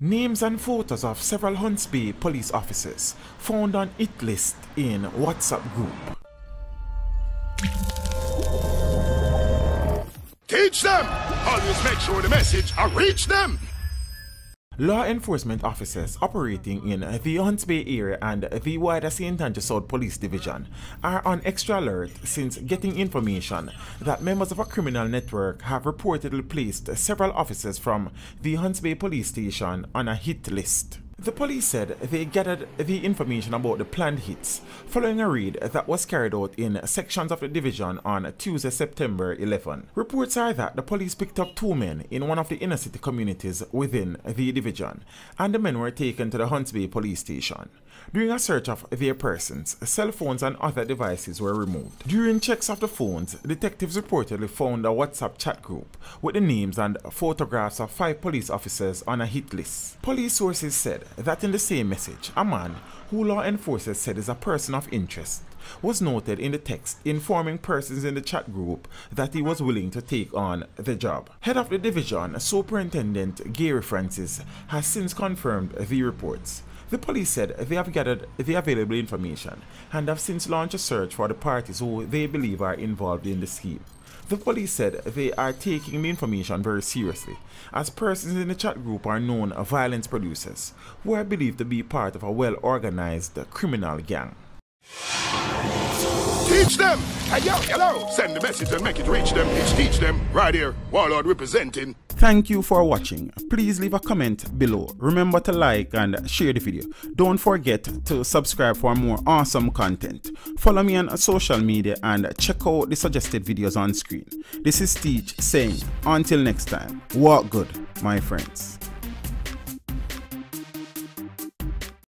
Names and photos of several Hunts Bay police officers found on hit list in WhatsApp group. Teach them! Always make sure the message reach them! Law enforcement officers operating in the Hunts Bay area and the wider St. Andrew South Police Division are on extra alert since getting information that members of a criminal network have reportedly placed several officers from the Hunts Bay police station on a hit list. The police said they gathered the information about the planned hits following a raid that was carried out in sections of the division on Tuesday, September 11. Reports are that the police picked up 2 men in one of the inner city communities within the division, and the men were taken to the Hunts Bay police station. During a search of their persons, cell phones and other devices were removed. During checks of the phones, detectives reportedly found a WhatsApp chat group with the names and photographs of 5 police officers on a hit list. Police sources said that in the same message, a man who law enforcers said is a person of interest was noted in the text informing persons in the chat group that he was willing to take on the job. Head of the division, Superintendent Gary Francis, has since confirmed the reports. The police said they have gathered the available information and have since launched a search for the parties who they believe are involved in the scheme. The police said they are taking the information very seriously, as persons in the chat group are known violence producers who are believed to be part of a well-organized criminal gang. Teach them! Hey, yo, hello! Send the message and make it reach them. It's Teach Them, right here, Warlord representing. Thank you for watching. Please leave a comment below. Remember to like and share the video. Don't forget to subscribe for more awesome content. Follow me on social media and check out the suggested videos on screen. This is Teach saying, until next time, walk good, my friends.